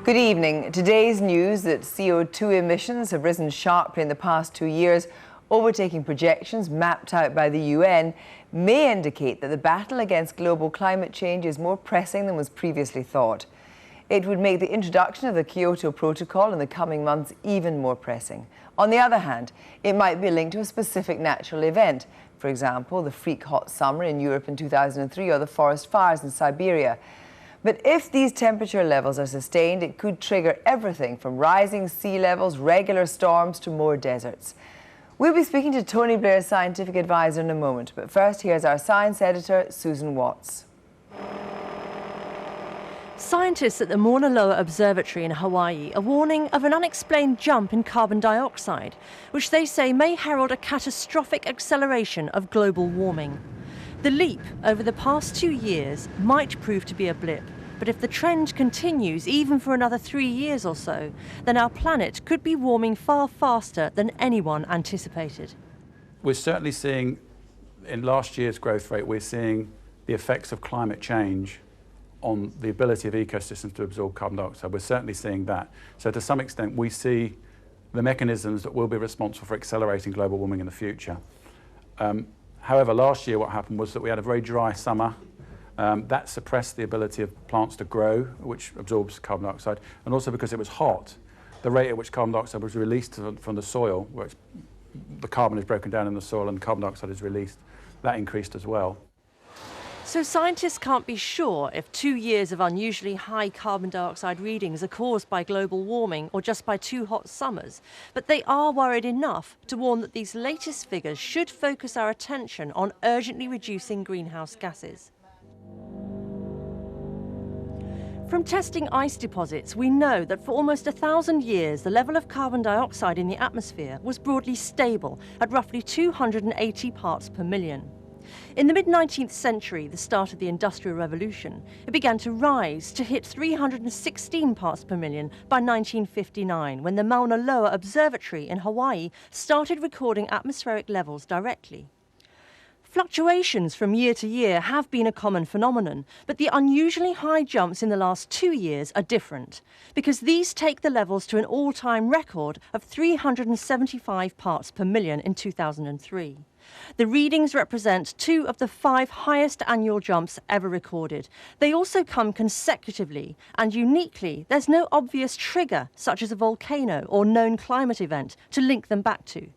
Good evening. Today's news that CO2 emissions have risen sharply in the past 2 years, overtaking projections mapped out by the UN, may indicate that the battle against global climate change is more pressing than was previously thought. It would make the introduction of the Kyoto Protocol in the coming months even more pressing. On the other hand, it might be linked to a specific natural event, for example, the freak hot summer in Europe in 2003 or the forest fires in Siberia. But if these temperature levels are sustained, it could trigger everything from rising sea levels, regular storms, to more deserts. We'll be speaking to Tony Blair's scientific advisor in a moment, but first here's our science editor, Susan Watts. Scientists at the Mauna Loa Observatory in Hawaii are warning of an unexplained jump in carbon dioxide, which they say may herald a catastrophic acceleration of global warming. The leap over the past 2 years might prove to be a blip, but if the trend continues even for another 3 years or so, then our planet could be warming far faster than anyone anticipated. We're certainly seeing, in last year's growth rate, we're seeing the effects of climate change on the ability of ecosystems to absorb carbon dioxide. We're certainly seeing that. So to some extent, we see the mechanisms that will be responsible for accelerating global warming in the future. However, last year what happened was that we had a very dry summer. That suppressed the ability of plants to grow, which absorbs carbon dioxide, and also because it was hot, the rate at which carbon dioxide was released from the soil, where the carbon is broken down in the soil and carbon dioxide is released, that increased as well. So scientists can't be sure if 2 years of unusually high carbon dioxide readings are caused by global warming or just by too hot summers, but they are worried enough to warn that these latest figures should focus our attention on urgently reducing greenhouse gases. From testing ice deposits, we know that for almost 1,000 years, the level of carbon dioxide in the atmosphere was broadly stable at roughly 280 parts per million. In the mid-19th century, the start of the Industrial Revolution, it began to rise to hit 316 parts per million by 1959, when the Mauna Loa Observatory in Hawaii started recording atmospheric levels directly. Fluctuations from year to year have been a common phenomenon, but the unusually high jumps in the last 2 years are different, because these take the levels to an all-time record of 375 parts per million in 2003. The readings represent 2 of the 5 highest annual jumps ever recorded. They also come consecutively, and uniquely, there's no obvious trigger, such as a volcano or known climate event, to link them back to.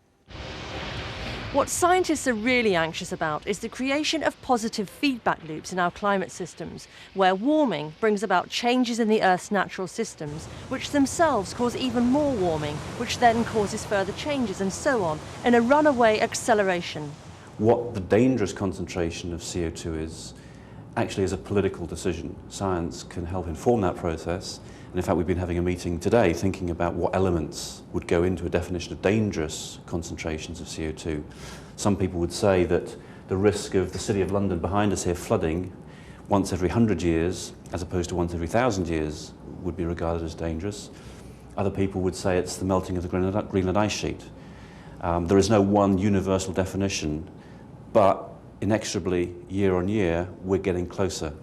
What scientists are really anxious about is the creation of positive feedback loops in our climate systems, where warming brings about changes in the Earth's natural systems, which themselves cause even more warming, which then causes further changes, and so on, in a runaway acceleration. What the dangerous concentration of CO2 is, actually is a political decision. Science can help inform that process. And in fact, we've been having a meeting today thinking about what elements would go into a definition of dangerous concentrations of CO2. Some people would say that the risk of the City of London behind us here flooding once every 100 years, as opposed to once every 1,000 years, would be regarded as dangerous. Other people would say it's the melting of the Greenland ice sheet. There is no one universal definition, but inexorably, year on year, we're getting closer.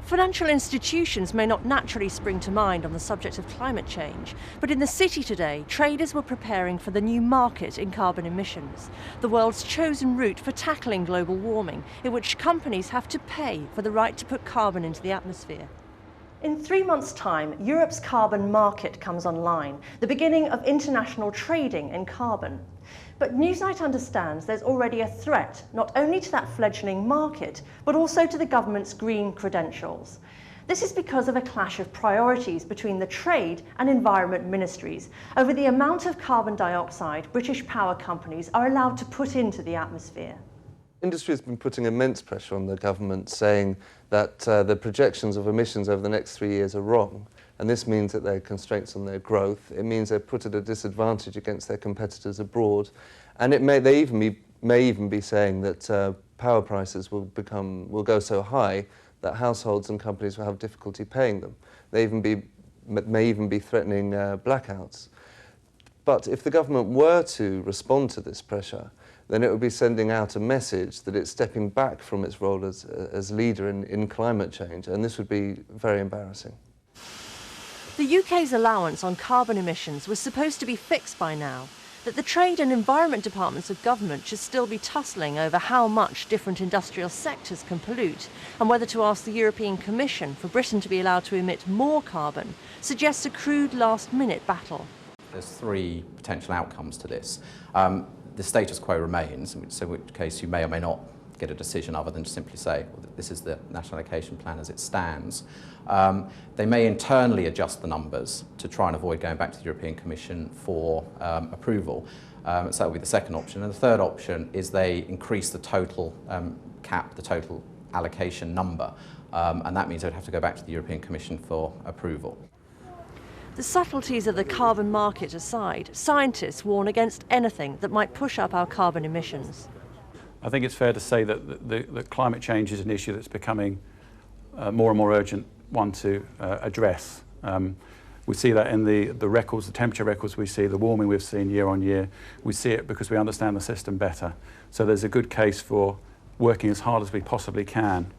Financial institutions may not naturally spring to mind on the subject of climate change, but in the city today, traders were preparing for the new market in carbon emissions, the world's chosen route for tackling global warming, in which companies have to pay for the right to put carbon into the atmosphere. In 3 months' time, Europe's carbon market comes online, the beginning of international trading in carbon. But Newsnight understands there's already a threat, not only to that fledgling market, but also to the government's green credentials. This is because of a clash of priorities between the trade and environment ministries over the amount of carbon dioxide British power companies are allowed to put into the atmosphere. Industry has been putting immense pressure on the government, saying that the projections of emissions over the next 3 years are wrong. And this means that there are constraints on their growth. It means they're put at a disadvantage against their competitors abroad. And they may even be saying that power prices will go so high that households and companies will have difficulty paying them. They may even be threatening blackouts. But if the government were to respond to this pressure, then it would be sending out a message that it's stepping back from its role as leader in climate change, and this would be very embarrassing. The UK's allowance on carbon emissions was supposed to be fixed by now, that the trade and environment departments of government should still be tussling over how much different industrial sectors can pollute, and whether to ask the European Commission for Britain to be allowed to emit more carbon suggests a crude last-minute battle. There's three potential outcomes to this. The status quo remains, in which case you may or may not get a decision other than to simply say, well, this is the National Allocation Plan as it stands. They may internally adjust the numbers to try and avoid going back to the European Commission for approval. So that would be the second option. And the third option is they increase the total cap, the total allocation number, and that means they'd have to go back to the European Commission for approval. The subtleties of the carbon market aside, scientists warn against anything that might push up our carbon emissions. I think it's fair to say that the climate change is an issue that's becoming more and more urgent one to address. We see that in the records, the temperature records we see, the warming we've seen year on year. We see it because we understand the system better. So there's a good case for working as hard as we possibly can,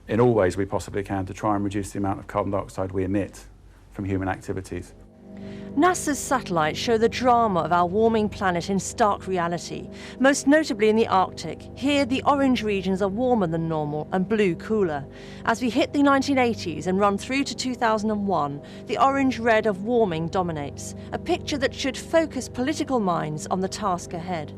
in all ways we possibly can, to try and reduce the amount of carbon dioxide we emit from human activities. NASA's satellites show the drama of our warming planet in stark reality, most notably in the Arctic. Here, the orange regions are warmer than normal and blue cooler. As we hit the 1980s and run through to 2001, the orange-red of warming dominates, a picture that should focus political minds on the task ahead.